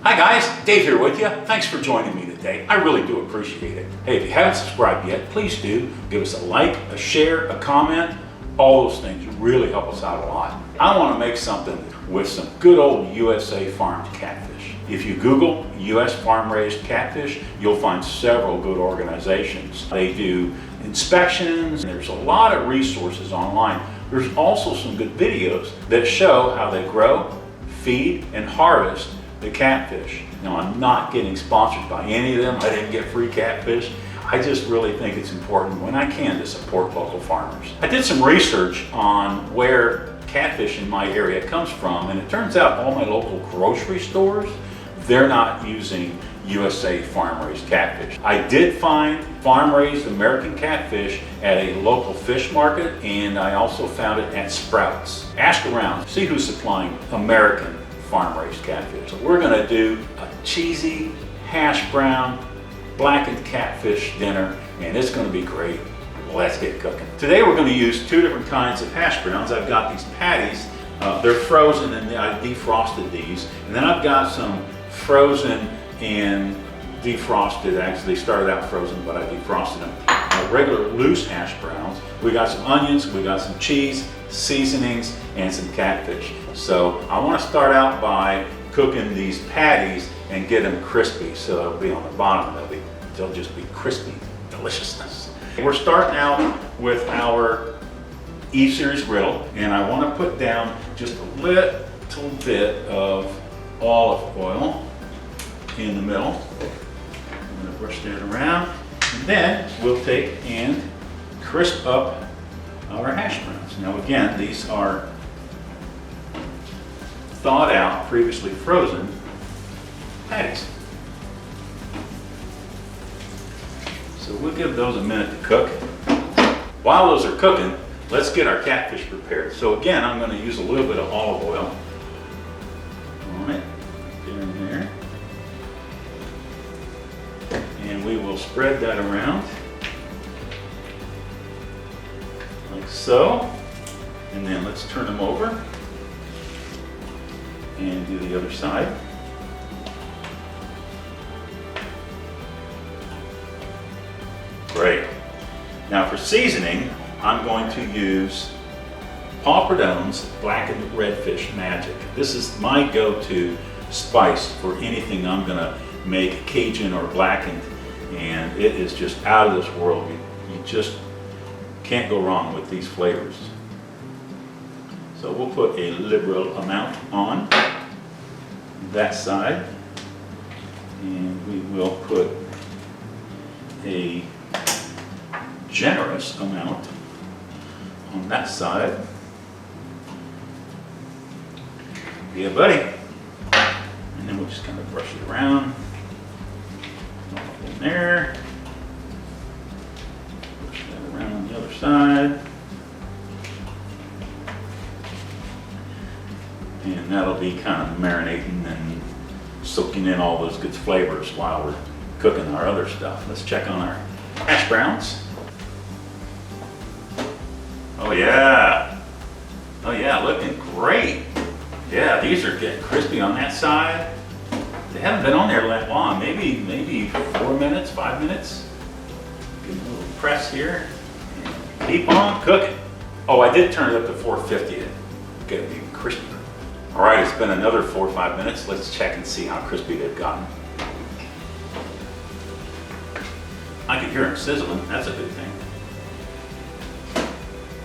Hi guys, Dave here with you. Thanks for joining me today. I really do appreciate it. Hey, if you haven't subscribed yet, please do. Give us a like, a share, a comment. All those things really help us out a lot. I want to make something with some good old USA farmed catfish. If you Google US farm raised catfish, you'll find several good organizations. They do inspections, and there's a lot of resources online. There's also some good videos that show how they grow, feed, and harvest the catfish. Now, I'm not getting sponsored by any of them. I didn't get free catfish. I just really think it's important when I can to support local farmers. I did some research on where catfish in my area comes from, and it turns out all my local grocery stores, they're not using USA farm-raised catfish. I did find farm-raised American catfish at a local fish market, and I also found it at Sprouts. Ask around, see who's supplying American farm-raised catfish. So we're gonna do a cheesy, hash brown, blackened catfish dinner, and it's gonna be great. Let's get cooking. Today we're gonna use two different kinds of hash browns. I've got these patties. They're frozen, and I defrosted these. And then I've got some frozen and defrosted. Actually, they started out frozen, but I defrosted them. Regular loose hash browns. We got some onions, we got some cheese, seasonings, and some catfish. So I want to start out by cooking these patties and get them crispy. So they'll be on the bottom, and they'll just be crispy deliciousness. We're starting out with our E-Series griddle, and I want to put down just a little bit of olive oil in the middle. I'm going to brush that around, and then we'll take and crisp up our hash browns. Now again, these are thawed out, previously frozen patties. So we'll give those a minute to cook. While those are cooking, let's get our catfish prepared. So again, I'm going to use a little bit of olive oil on it, there and there. And we will spread that around like so. And then let's turn them over and do the other side. Great. Now for seasoning, I'm going to use Paul Perdone's Blackened Redfish Magic. This is my go-to spice for anything I'm gonna make Cajun or blackened, and it is just out of this world. You just can't go wrong with these flavors. So we'll put a liberal amount on that side, and we will put a generous amount on that side. Yeah, buddy. And then we'll just kind of brush it around. In there. Brush that around on the other side. And that'll be kind of marinating and soaking in all those good flavors while we're cooking our other stuff. Let's check on our hash browns. Oh yeah. Oh yeah, looking great. Yeah, these are getting crispy on that side. They haven't been on there that long, maybe 4 minutes, 5 minutes. Give them a little press here. And keep on cooking. Oh, I did turn it up to 450 to get it even crispier. All right, it's been another 4 or 5 minutes. Let's check and see how crispy they've gotten. I can hear them sizzling. That's a good thing.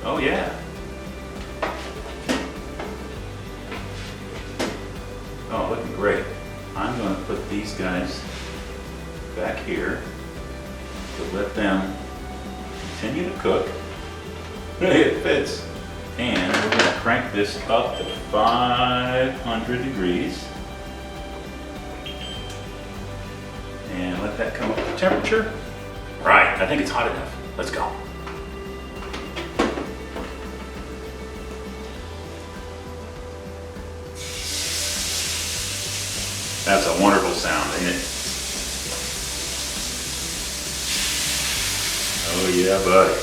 Oh yeah. Oh, looking great. I'm going to put these guys back here to let them continue to cook. It fits. And we're going to crank this up to 500 degrees. And let that come up to temperature. Right, I think it's hot enough. Let's go. That's a wonderful sound, ain't it? Oh yeah, buddy.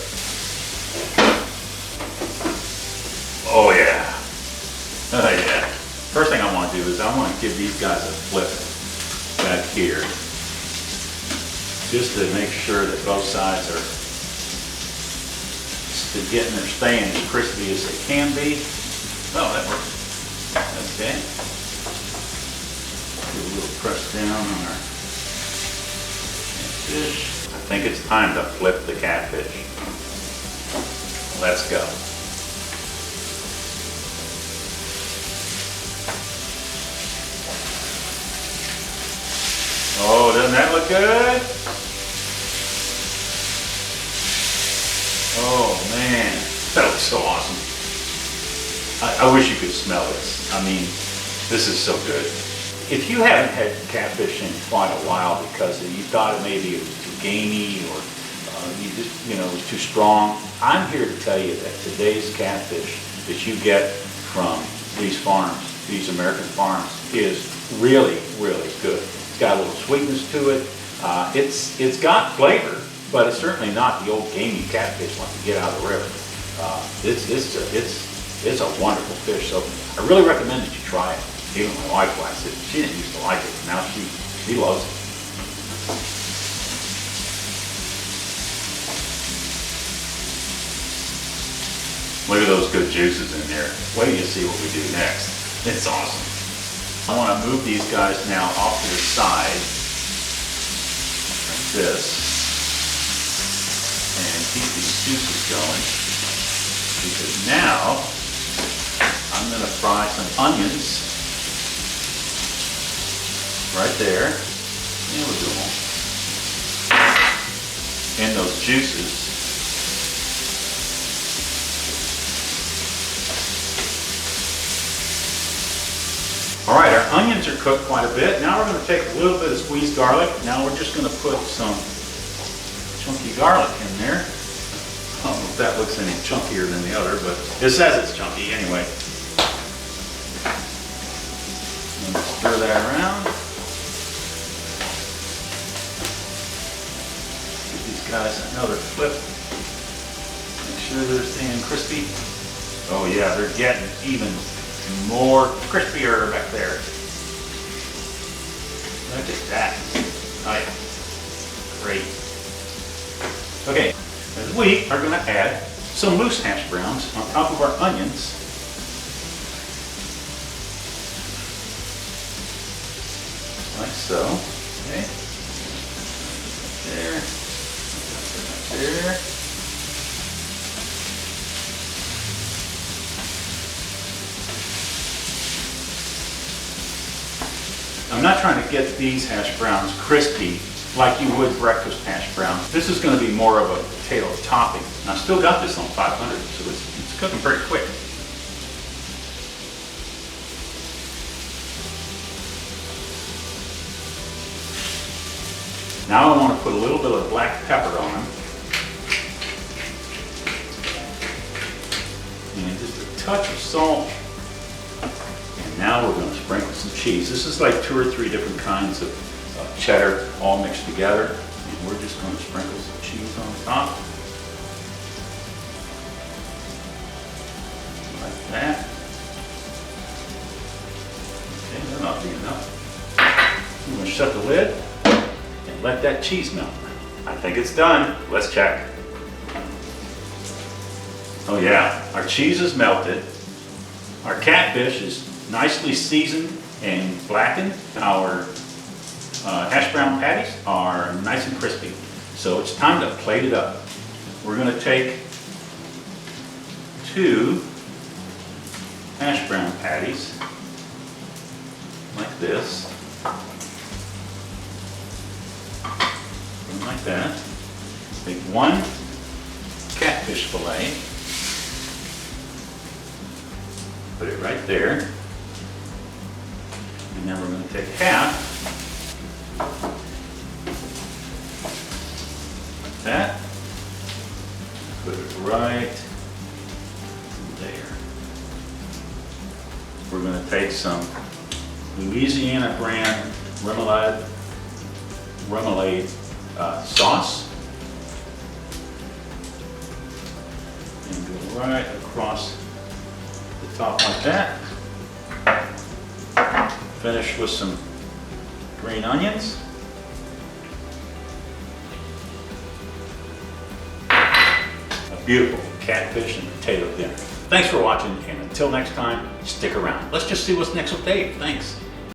Oh yeah. Oh yeah. First thing I want to do is I want to give these guys a flip. here, just to make sure that both sides are getting or staying as crispy as they can be. Oh, that works. Okay. Do a little press down on our catfish. I think it's time to flip the catfish. Let's go. Oh, doesn't that look good? Oh man, that looks so awesome. I wish you could smell this. I mean, this is so good. If you haven't had catfish in quite a while because you thought maybe it was too gamey or it was too strong, I'm here to tell you that today's catfish that you get from these farms, these American farms, is really, really good. It's got a little sweetness to it. It's got flavor, but it's certainly not the old gamey catfish like you get out of the river. It's a wonderful fish, so I really recommend that you try it. Even my wife likes it. She didn't used to like it, but now she loves it. Look at those good juices in there. Wait till you see what we do next. It's awesome. I want to move these guys now off to the side, like this, and keep these juices going, because now I'm going to fry some onions right there. Yeah, we'll do them. And those juices. All right, our onions are cooked quite a bit. Now we're going to take a little bit of squeezed garlic. Now we're just going to put some chunky garlic in there. I don't know if that looks any chunkier than the other, but it says it's chunky anyway. And stir that around. Give these guys another flip. Make sure they're staying crispy. Oh yeah, they're getting even more crispier back there. Look at that. Oh yeah. Great. Okay, as we are going to add some loose hash browns on top of our onions. Like so. Okay. There. There. I'm not trying to get these hash browns crispy like you would breakfast hash browns. This is going to be more of a potato topping. And I still got this on 500, so it's cooking pretty quick. Now I want to put a little bit of black pepper on them. And just a touch of salt. And now we're going to sprinkle some cheese. This is like 2 or 3 different kinds of cheddar all mixed together. And we're just going to sprinkle some cheese on top. Like that. Okay, that ought to be enough. I'm going to shut the lid and let that cheese melt. I think it's done. Let's check. Oh yeah, our cheese is melted. Our catfish is nicely seasoned and blackened. Our hash brown patties are nice and crispy. So it's time to plate it up. We're going to take 2 hash brown patties like this. Like that. Take 1 catfish fillet. Put it right there. And then we're going to take half. Like that. Put it right there. We're going to take some Louisiana brand remoulade sauce and go right across the top like that. Finish with some green onions. beautiful catfish and potato dinner. Thanks for watching, and until next time, stick around. Let's just see what's next with Dave. Thanks.